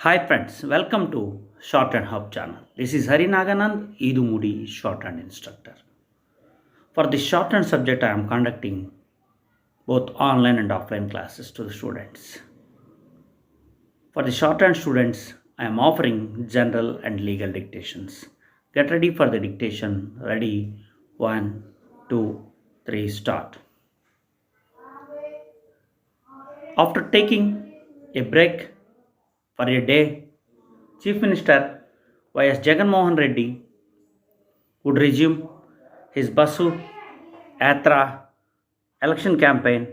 Hi friends, welcome to Shorthand Hub channel. This is Hari Naganand, Idumudi Shorthand instructor. For this shorthand subject, I am conducting both online and offline classes to the students. For the shorthand students, I am offering general and legal dictations. Get ready for the dictation. Ready? 1, 2, 3, start. After taking a break for a day, Chief Minister Y.S. Jagan Mohan Reddy would resume his Basu Yatra election campaign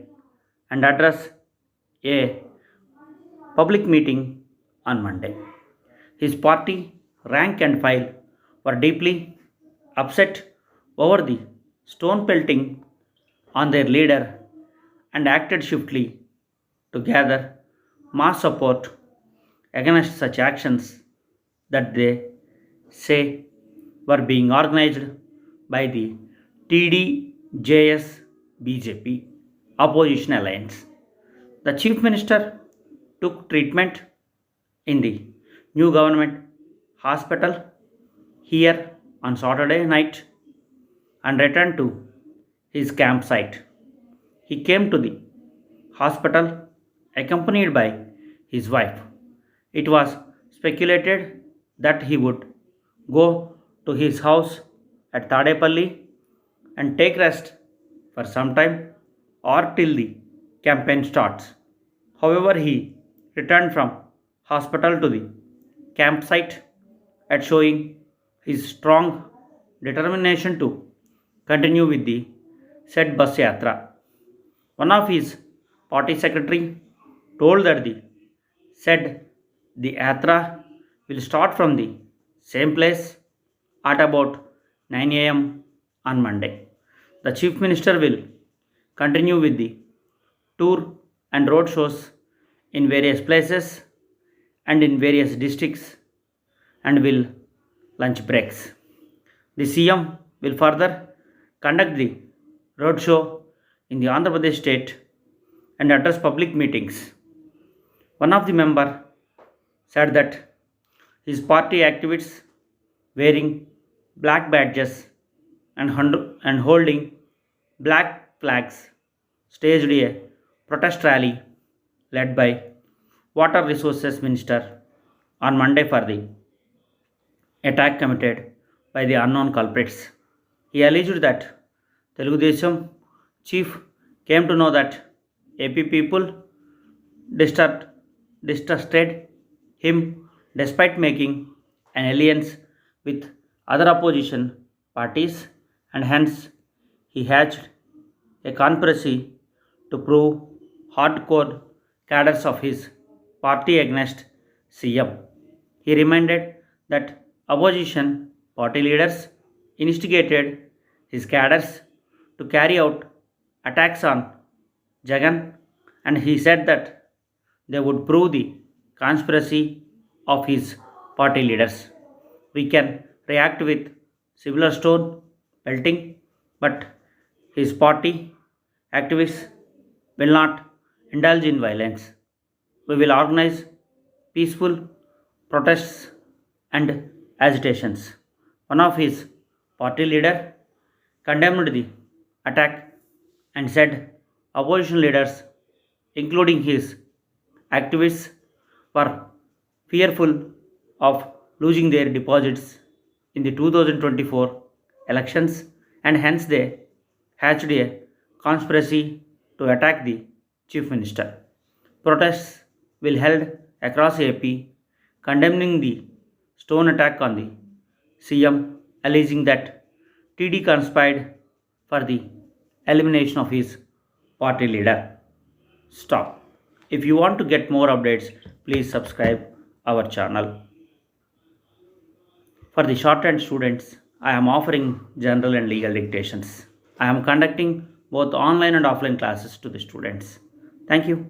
and address a public meeting on Monday. His party, rank and file, were deeply upset over the stone pelting on their leader and acted swiftly to gather mass support against such actions that they say were being organized by the TDJS BJP opposition alliance. The chief minister took treatment in the new government hospital here on Saturday night and returned to his campsite. He came to the hospital accompanied by his wife. It was speculated that he would go to his house at Tadepalli and take rest for some time or till the campaign starts. However, he returned from hospital to the campsite at showing his strong determination to continue with the said bus yatra. One of his party secretary told that the said the yatra will start from the same place at about 9 a.m. on Monday. The chief minister will continue with the tour and road shows in various places and in various districts and will lunch breaks. The CM will further conduct the roadshow in the Andhra Pradesh state and address public meetings. One of the member said that his party activists wearing black badges and holding black flags staged a protest rally led by Water Resources Minister on Monday for the attack committed by the unknown culprits. He alleged that Telugudesam chief came to know that AP people distrust, distrusted him despite making an alliance with other opposition parties, and hence he hatched a conspiracy to prove hardcore cadres of his party against CM. He reminded that opposition party leaders instigated his cadres to carry out attacks on Jagan, and he said that they would prove the conspiracy of his party leaders. We can react with similar stone pelting, but his party activists will not indulge in violence. We will organize peaceful protests and agitations. One of his party leader condemned the attack and said opposition leaders, including his activists, were fearful of losing their deposits in the 2024 elections, and hence they hatched a conspiracy to attack the chief minister. Protests will held across AP condemning the stone attack on the CM, alleging that TD conspired for the elimination of his party leader. Stop. If you want to get more updates, please subscribe our channel. For the shorthand students, I am offering general and legal dictations. I am conducting both online and offline classes to the students. Thank you.